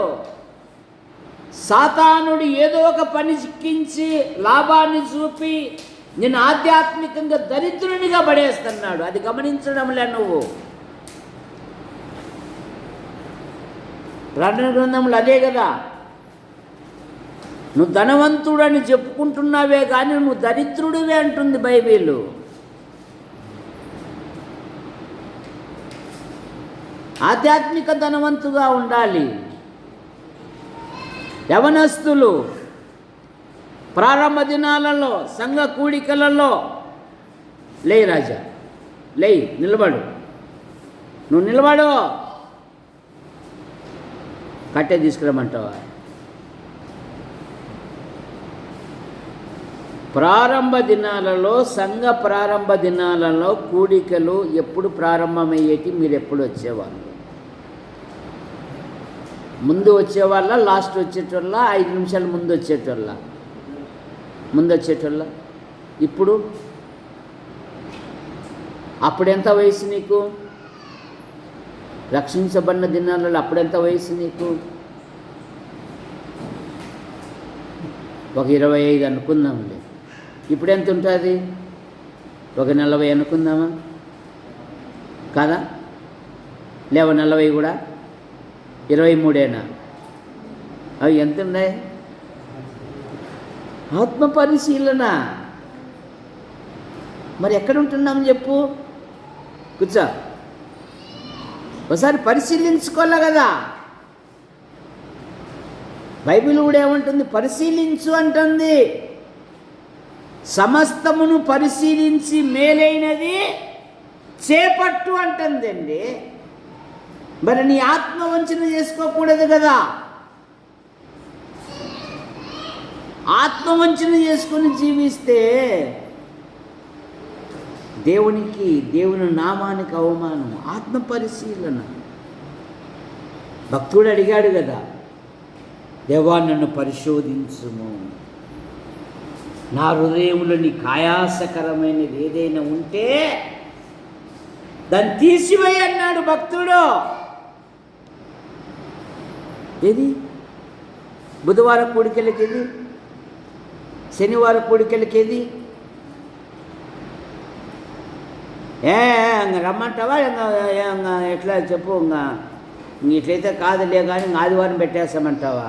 సాతానుడు ఏదో ఒక పని చిక్కించి లాభాన్ని చూపి నేను ఆధ్యాత్మికంగా దరిద్రునిగా పడేస్తున్నాడు. అది గమనించడంలే నువ్వు. ప్రకటన గ్రంథంలో అదే కదా, నువ్వు ధనవంతుడని చెప్పుకుంటున్నావే కానీ నువ్వు దరిద్రుడివే అంటుంది బైబిల్. ఆధ్యాత్మిక ధనవంతుగా ఉండాలి. యవనస్తులు ప్రారంభ దినాలలో సంఘ కూడికలలో లేయి రాజా, లేయి, నిలబడు, నువ్వు నిలబడు. కట్టె తీసుకురమ్మంటావా? ప్రారంభ దినాలలో సంఘ ప్రారంభ దినాలలో కూడికలు ఎప్పుడు ప్రారంభమయ్యేటి? మీరు ఎప్పుడు వచ్చేవాళ్ళు? ముందు వచ్చేవాళ్ళ, లాస్ట్ వచ్చేటోళ్ళ, 5 నిమిషాలు ముందు వచ్చేటోళ్ళ? ఇప్పుడు అప్పుడెంత వయసు నీకు? రక్షించబడిన దినాలలో అప్పుడెంత వయసు నీకు? ఒక 25 అనుకుందాంలే. ఇప్పుడెంత ఉంటుంది? ఒక 40 అనుకుందామా? కదా? లేవ 40 కూడా 23ఏనా? అవి ఎంత ఉన్నాయి? ఆత్మ పరిశీలన. మరి ఎక్కడ ఉంటున్నాం చెప్పు? కూర్చో, ఒకసారి పరిశీలించుకోలే కదా. బైబిల్ కూడా ఏమంటుంది? పరిశీలించు అంటుంది. సమస్తమును పరిశీలించి మేలైనది చేపట్టు అంటుందండి. మరి నీ ఆత్మ వంచన చేసుకోకూడదు కదా. ఆత్మ వంచన చేసుకుని జీవిస్తే దేవుని నామానికి అవమానం. ఆత్మ పరిశీలన. భక్తుడు అడిగాడు కదా, దేవా నన్ను పరిశోధించుము, నా హృదయంలో నీకు ఆయాసకరమైనది ఏదైనా ఉంటే దాన్ని తీసివేయి అన్నాడు భక్తుడు. ఏది? బుధవారం కూడికెళ్ళకేది? శనివారం కూడికెళ్ళకేది? ఇంక రమ్మంటావా? ఇంకా ఎట్లా చెప్పు? ఇంకా ఇట్లయితే కాదులే కానీ ఆదివారం పెట్టేస్తామంటావా?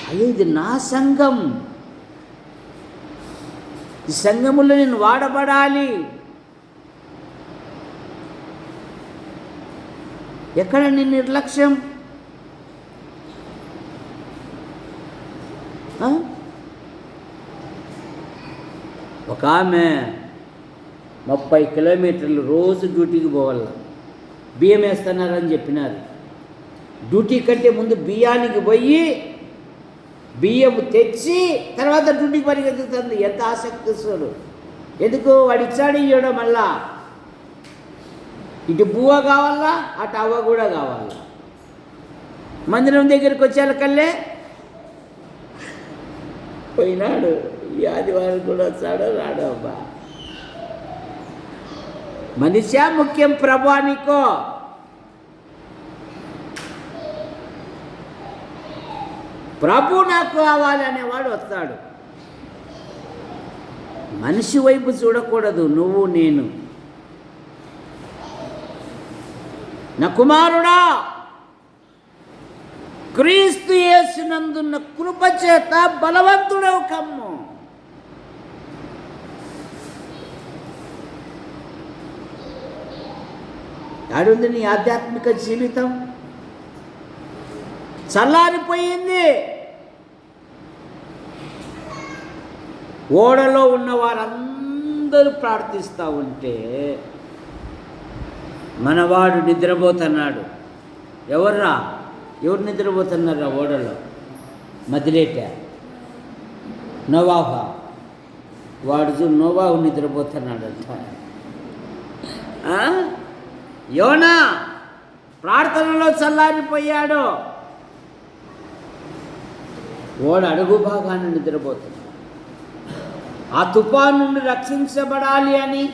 అయ్యో, ఇది నా సంఘం, ఈ సంఘములో నేను వాడబడాలి. ఎక్కడ నీ నిర్లక్ష్యం? ఒక ఆమె 30 కిలోమీటర్లు రోజు డ్యూటీకి పోవాలి. బియ్యం వేస్తున్నారని చెప్పినారు. డ్యూటీ కంటే ముందు బియ్యానికి పోయి బియ్యం తెచ్చి తర్వాత డ్యూటీకి పరిగెత్తుతుంది. ఎంత ఆసక్తిస్తుడు! ఎందుకు? వాడు ఇచ్చాడు, ఇవ్వడం మళ్ళా ఇటు బువ్వ కావాలా, అటు అవ్వ కూడా కావాలా. మందిరం దగ్గరికి వచ్చేకల్లే పోయినాడు. ఈ ఆదివారం కూడా వచ్చాడో రాడో అబ్బా. మనిషా ముఖ్యం ప్రభానికో? ప్రభు నాకు కావాలనేవాడు వస్తాడు. మనిషి వైపు చూడకూడదు. నువ్వు నేను, నా కుమారుడా, క్రీస్తు యేసునందున్న కృప చేత బలవంతుడవు కమ్ము. ఆడుంది నీ ఆధ్యాత్మిక జీవితం? చల్లారిపోయింది. ఓడలో ఉన్న వారందరూ ప్రార్థిస్తూ ఉంటే మనవాడు నిద్రపోతున్నాడు. ఎవరు నిద్రపోతున్నారా ఓడలో? మదిలేట నోవాహు. వాడు నోవాహు నిద్రపోతున్నాడంట. యోనా ప్రార్థనలో చల్లారిపోయాడు. ఓడ అడుగు భాగాన్ని నిద్రపోతున్నాడు. ఆ తుఫాను నుండి రక్షించబడాలి అని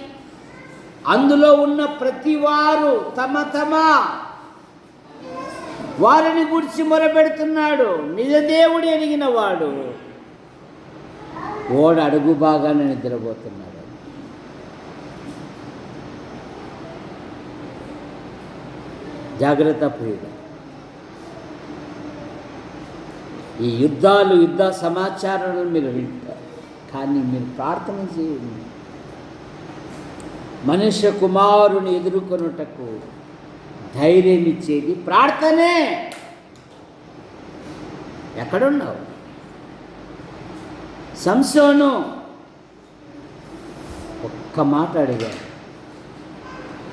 అందులో ఉన్న ప్రతి వారు తమ వారిని గురించి మొరపెడుతున్నాడు. నిజదేవుడు ఎరిగిన వాడు ఓడ అడుగు భాగాన్ని నిద్రపోతున్నాడు. జాగ్రత్త ప్రియుల. ఈ యుద్ధ సమాచారాలను మీరు వింటారు, కానీ మీరు ప్రార్థన చేయండి. మనుష్య కుమారుని ఎదుర్కొనుటకు ధైర్యం ఇచ్చేది ప్రార్థనే. ఎక్కడున్నావు? సంసోను ఒక్క మాట అడిగాడు,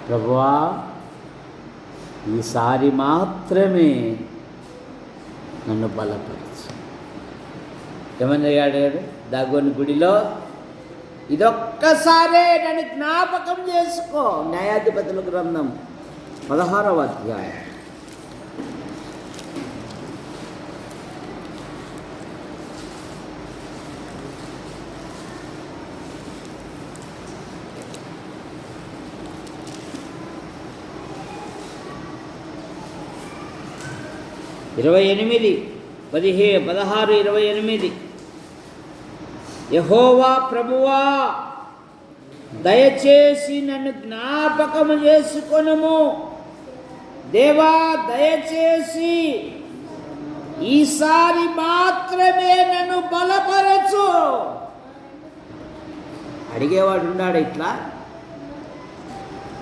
ప్రభువా ఈసారి మాత్రమే నన్ను బలపరచు. ఏమని అడిగాడు? దాగోని గుడిలో ఇదొక్కసారే నన్ను జ్ఞాపకం చేసుకో. న్యాయాధిపతుల గ్రంథం 16వ అధ్యాయం. 28, 16, 28. యెహోవా ప్రభువా, దయచేసి నన్ను జ్ఞాపకము చేసుకొనుము. దేవా, దయచేసి ఈసారి మాత్రమే నన్ను బలపరచు. అడిగేవాడు ఉన్నాడా?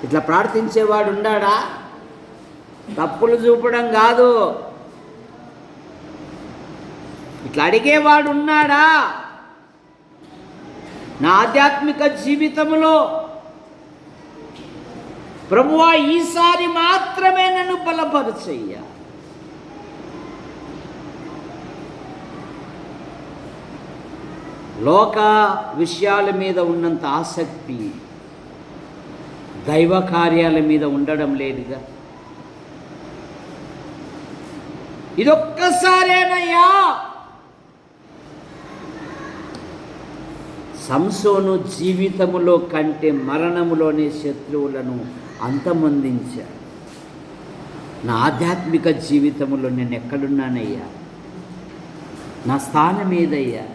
ఇట్లా ప్రార్థించేవాడు ఉన్నాడా? తప్పులు చూపడం కాదు, ఇట్లా అడిగేవాడు ఉన్నాడా? నా ఆధ్యాత్మిక జీవితంలో ప్రభువా, ఈసారి మాత్రమే నన్ను బలపరచయ్యా. లోక విషయాల మీద ఉన్నంత ఆసక్తి దైవ కార్యాల మీద ఉండడం లేదుగా. ఇదొక్కసారేనయ్యా. సంసోను జీవితములో కంటే మరణములోనే శత్రువులను అంతమొందించాడు. నా ఆధ్యాత్మిక జీవితంలో నేను ఎక్కడున్నానయ్యా? నా స్థానం ఏదయ్యా?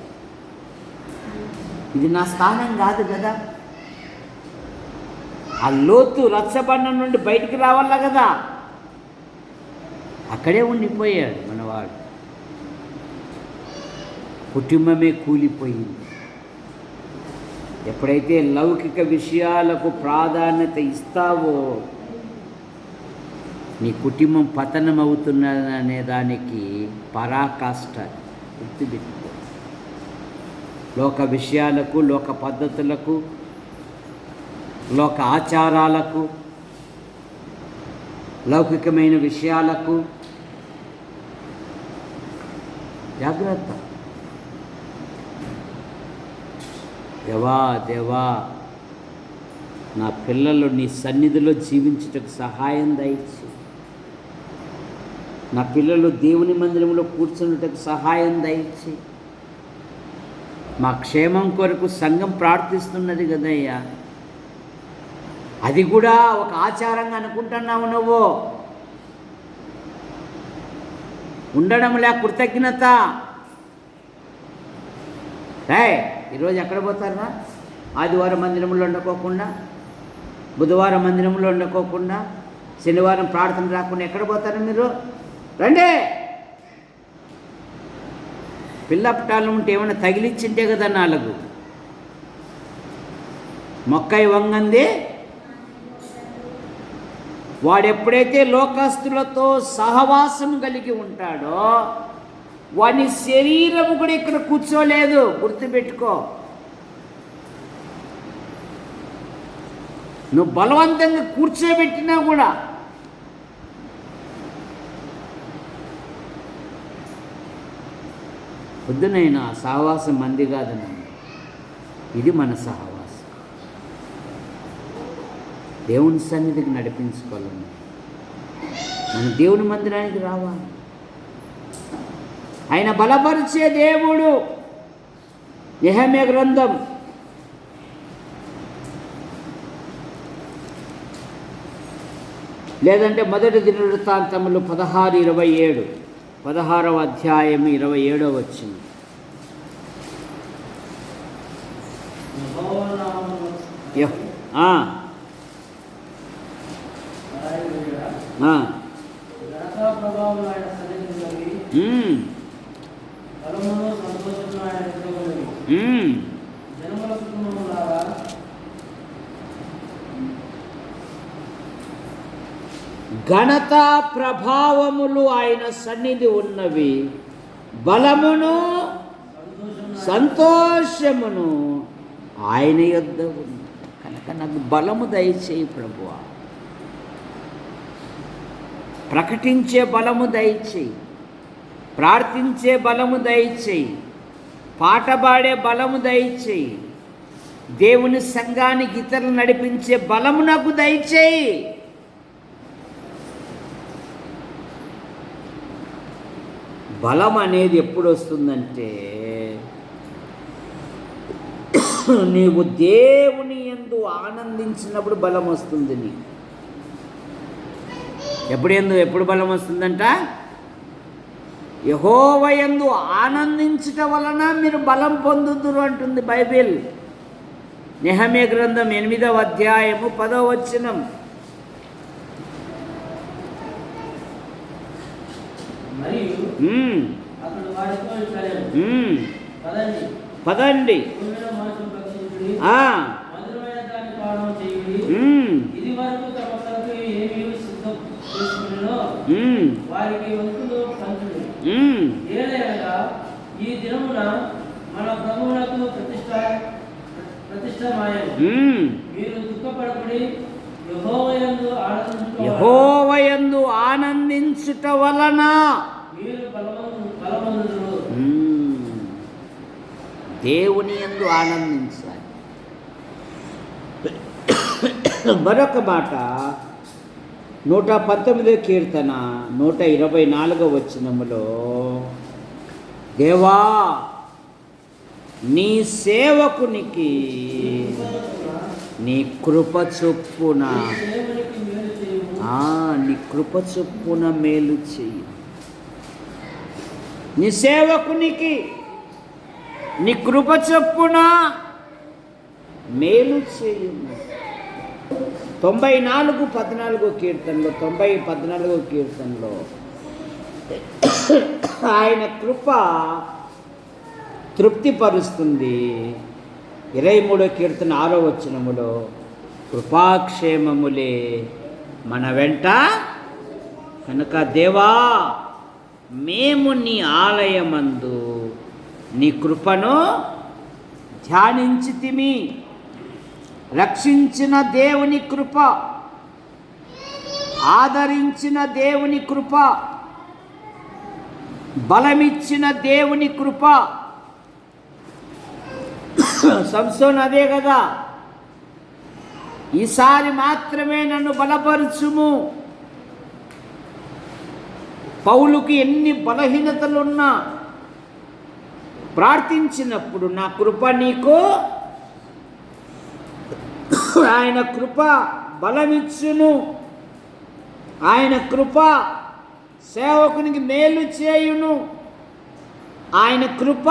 ఇది నా స్థానం కాదు కదా. ఆ లోతు రచ్చబండ నుండి బయటికి రావాలా కదా. అక్కడే ఉండిపోయాడు మనవాడు. కుటుంబమే కూలిపోయింది. ఎప్పుడైతే లౌకిక విషయాలకు ప్రాధాన్యత ఇస్తావో నీ కుటుంబం పతనం అవుతున్నదనే దానికి పరాకాష్ట. గుర్తుపెట్టుకో. లోక విషయాలకు, లోక పద్ధతులకు, లోక ఆచారాలకు, లౌకికమైన విషయాలకు జాగ్రత్త. దేవా, నా పిల్లలు నీ సన్నిధిలో జీవించుటకు సహాయం దయచి. నా పిల్లలు దేవుని మందిరంలో కూర్చున్నటకు సహాయం దయచి. మా క్షేమం కొరకు సంఘం ప్రార్థిస్తున్నది కదయ్యా. అది కూడా ఒక ఆచారంగా అనుకుంటున్నావు నువ్వు. ఉండడంలే కృతజ్ఞత. ఈరోజు ఎక్కడ పోతారా? ఆదివారం మందిరంలో ఉండకోకుండా, బుధవారం మందిరంలో ఉండకోకుండా, శనివారం ప్రార్థన రాకుండా ఎక్కడ పోతారు మీరు? రండి. పిల్లపటాలు ఉంటే ఏమైనా తగిలిచ్చింటే కదా 4. మొక్కై వంగంది. వాడెప్పుడైతే లోకస్తులతో సహవాసం కలిగి ఉంటాడో వాని శరీరం కూడా ఇక్కడ కూర్చోలేదు. గుర్తుపెట్టుకో. నువ్వు బలవంతంగా కూర్చోబెట్టినా కూడా పొద్దునైనా సహవాసం మంది కాదన్న. ఇది మన సహవాసం. దేవుని సన్నిధికి నడిపించుకోవాలన్నా మన దేవుని మందిరానికి రావాలి. ఆయన బలపరిచే దేవుడు. యెహెమ్యా గ్రంథం 1 దినవృత్తాంతములు 16:27, 16వ అధ్యాయం 27వ వచనం. ఘనత ప్రభావములు ఆయన సన్నిధి ఉన్నవి. బలమును సంతోషమును ఆయన యొద్ద ఉంది. కనుక నాకు బలము దయచేయి ప్రభువా. ప్రకటించే బలము దయచేయి, ప్రార్థించే బలము దయచేయి, పాట పాడే బలము దయచేయి, దేవుని సంఘానికి ఇతరులు నడిపించే బలము నాకు దయచేయి. బలం అనేది ఎప్పుడు వస్తుందంటే నీవు దేవుని యందు ఆనందించినప్పుడు బలం వస్తుంది నీకు. ఎప్పుడు బలం వస్తుందంట? యెహోవాయందు ఆనందించుట వలన మీరు బలం పొందుదురు అంటుంది బైబిల్. నెహెమీయా గ్రంథం 8వ అధ్యాయము 10వ వచనం. మరియు అతడు వారితో ఇట్లనెను, పదండి భూమిలో మాంసం భక్షించుడి, ఆ, మధురమైన దాన్ని పానం చేయుడి. ఇది వరకు తమ కొరకు ఏమీ సిద్ధం చేసుకునేనో వారికి వంతులు పంచుడి. ఏలయనగా ఈ దినమున మన ప్రభువునకు ప్రతిష్టమాయను. మీరు దుఃఖపడకుడి, యెహోవాయందు ఆనందించుట వలన మీరు బలవంతులు. దేవుని యందు ఆనందించాలి. మరొక మాట 119వ కీర్తన 124వ వచనములో, దేవా నీ సేవకునికి నీ కృప చొప్పున నీ కృప చొప్పున మేలు చెయ్యి. నీ సేవకునికి నీ కృప చొప్పున మేలు చేయుము. 94:14 కీర్తనలో 90:14 కీర్తనలో ఆయన కృప తృప్తిపరుస్తుంది. 23వ కీర్తన 6వ వచనములో, కృపాక్షేమములే మన వెంట కనుక దేవా మేము నీ ఆలయమందు నీ కృపను ధ్యానించితిమి. రక్షించిన దేవుని కృప, ఆదరించిన దేవుని కృప, బలమిచ్చిన దేవుని కృప. సంసోన్ అదే కదా, ఈసారి మాత్రమే నన్ను బలపరచుము. పౌలుకి ఎన్ని బలహీనతలున్నా ప్రార్థించినప్పుడు నా కృప నీకు, ఆయన కృప బలమిచ్చును, ఆయన కృప సేవకునికి మేలు చేయును, ఆయన కృప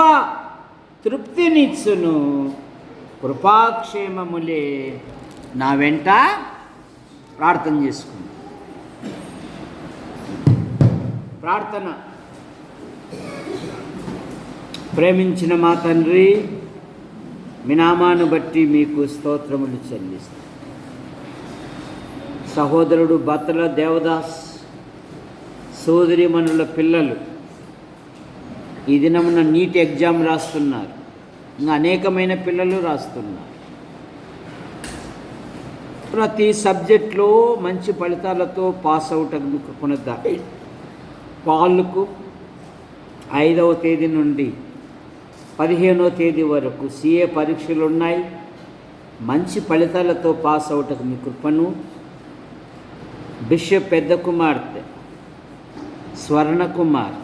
తృప్తినిచ్చును. కృపాక్షేమములే నా వెంట. ప్రార్థన చేసుకుంది. ప్రార్థన. ప్రేమించిన మా తండ్రి, మీ నామాను బట్టి మీకు స్తోత్రములు చెల్లిస్తాం. సహోదరుడు బత్తల దేవదాస్, సోదరిమణుల పిల్లలు ఈ దినమున నీట్ ఎగ్జామ్ రాస్తున్నారు. ఇంకా అనేకమైన పిల్లలు రాస్తున్నారు. ప్రతి సబ్జెక్ట్లో మంచి ఫలితాలతో పాస్ అవుట్ కొనద్దాయి. వాళ్ళకు 5వ తేదీ నుండి 15వ తేదీ వరకు CA పరీక్షలు ఉన్నాయి. మంచి ఫలితాలతో పాస్ అవుటకు మీ కృపను. బిషప్ పెద్ద కుమార్తె స్వర్ణకుమార్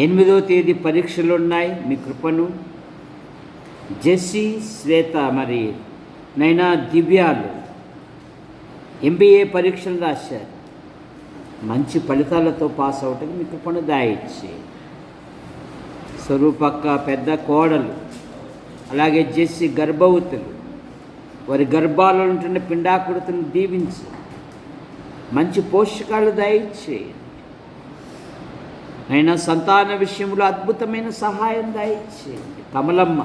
8వ తేదీ పరీక్షలు ఉన్నాయి. మీ కృపను. జెస్సీ, శ్వేత, మరి నైనా దివ్యాలు MBA పరీక్షలు రాశారు. మంచి ఫలితాలతో పాస్ అవటం మీ కృపను దాయిచ్చి. స్వరూపక్క పెద్ద కోడలు, అలాగే జెస్సీ గర్భవతులు, వారి గర్భాలలో ఉంటున్న పిండాకృతిని దీవించి మంచి పోషకాలు దయచేయండి. అయినా సంతాన విషయంలో అద్భుతమైన సహాయం దయచేయండి. కమలమ్మ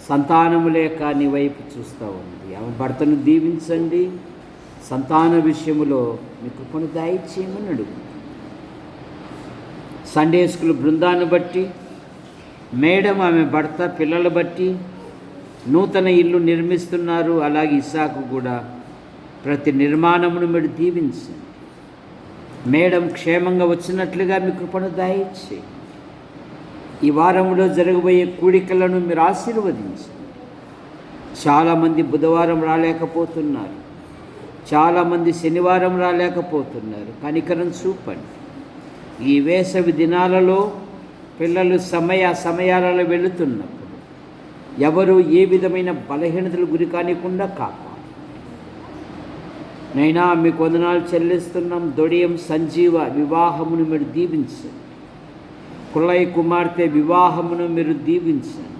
సంతానము లేక నీ వైపు చూస్తూ ఉంది. ఆమె భర్తను దీవించండి. సంతాన విషయములో మీ కృపను దయచేయమని అడుగు. సండే స్కూల్ బృందాన్ని బట్టి, మేడం ఆమె భర్త పిల్లలు బట్టి నూతన ఇల్లు నిర్మిస్తున్నారు. అలాగే ఇసాకు కూడా ప్రతి నిర్మాణమును మీరు దీవించండి. మేడం క్షేమంగా వచ్చినట్లుగా మీ కృపను దయచేయండి. ఈ వారంలో జరగబోయే కూడికలను మీరు ఆశీర్వదించండి. చాలామంది బుధవారం రాలేకపోతున్నారు, చాలామంది శనివారం రాలేకపోతున్నారు. కనికరం చూపండి. ఈ వేసవి దినాలలో పిల్లలు సమయాలలో వెళుతున్నప్పుడు ఎవరు ఏ విధమైన బలహీనతలు గురి కానికుండా కాపాడు. నైనా మీకు వందనాలు చెల్లిస్తున్నాం. దొడియం సంజీవ వివాహమును మీరు దీవించండి. కులై కుమార్తె వివాహమును మీరు దీవించండి.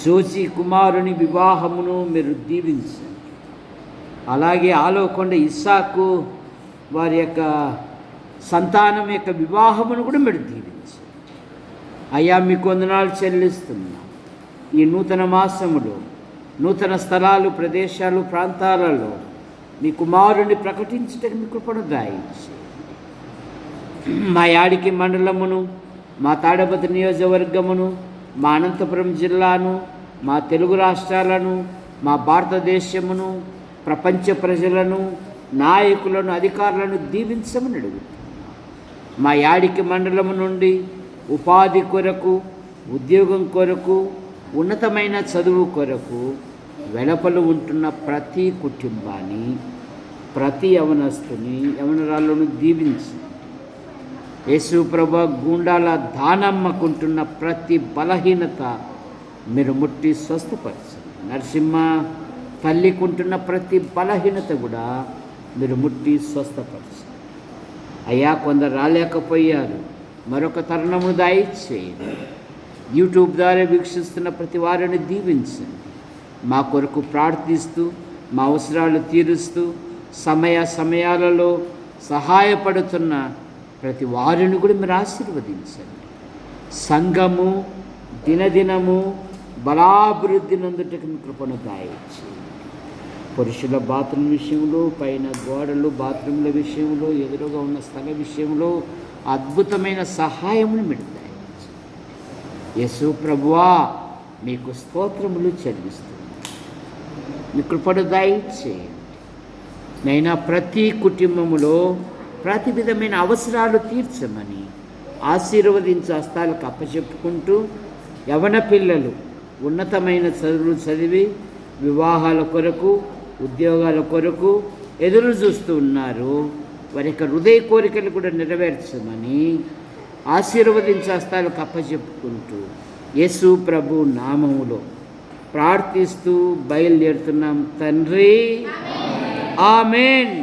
జోజి కుమారుని వివాహమును మీరు దీవించండి. అలాగే ఆలోకొండ ఇస్సాకు వారి యొక్క సంతానం యొక్క వివాహమును కూడా మీరు దీవించండి. అయ్యా మీకు వందనాలు చెల్లిస్తున్నాం. ఈ నూతన మాసములో నూతన స్థలాలు, ప్రదేశాలు, ప్రాంతాలలో మీ కుమారుని ప్రకటించటకు మీ కృపను దయచేయండి. మా యాడికి మండలమును, మా తాడపత్రి నియోజకవర్గమును, మా అనంతపురం జిల్లాను, మా తెలుగు రాష్ట్రాలను, మా భారతదేశమును, ప్రపంచ ప్రజలను, నాయకులను, అధికారులను దీవించమని అడుగుతున్నాం. మా యాడికి మండలము నుండి ఉపాధి కొరకు, ఉద్యోగం కొరకు, ఉన్నతమైన చదువు కొరకు వెలుపల ఉంటున్న ప్రతి కుటుంబాన్ని, ప్రతి యవనస్తుని, యవనరాలను దీవించి యేసు ప్రభు గుండాల దానమ్మకుంటున్న ప్రతి బలహీనత మీరు ముట్టి స్వస్థపరచండి. నరసింహ తల్లికుంటున్న ప్రతి బలహీనత కూడా మీరు ముట్టి స్వస్థపరచండి. అయ్యా కొందరు రాలేకపోయారు, మరొక తరుణము దయచేయండి. యూట్యూబ్ ద్వారా వీక్షిస్తున్న ప్రతి వారిని దీవించండి. మా కొరకు ప్రార్థిస్తూ, మా అవసరాలు తీరుస్తూ, సమయాలలో సహాయపడుతున్న ప్రతి వారిని కూడా మీరు ఆశీర్వదించండి. సంఘము దినదినము బలాభివృద్ధి నందుటకు మీ కృపను దయచేయండి. పురుషుల బాత్రూమ్ విషయంలో, పైన గోడలు బాత్రూమ్ల విషయంలో, ఎదురుగా ఉన్న స్థల విషయంలో అద్భుతమైన సహాయమును మీరు దయచేయండి. యేసు ప్రభువా మీకు స్తోత్రములు చెల్లిస్తున్నాను. మీ కృపను దయచేయండి. నైనా ప్రతి కుటుంబములో ప్రతి విధమైన అవసరాలు తీర్చమని ఆశీర్వదించే హస్తాలకు అప్పచెప్పుకుంటూ, యవన పిల్లలు ఉన్నతమైన చదువులు చదివి వివాహాల కొరకు, ఉద్యోగాల కొరకు ఎదురు చూస్తూ ఉన్నారు. వారి యొక్క హృదయ కోరికలు కూడా నెరవేర్చమని ఆశీర్వదించే హస్తాలకు అప్పచెప్పుకుంటూ యేసు ప్రభు నామములో ప్రార్థిస్తూ బయలుదేరుతున్నాం తండ్రి. ఆమేన్.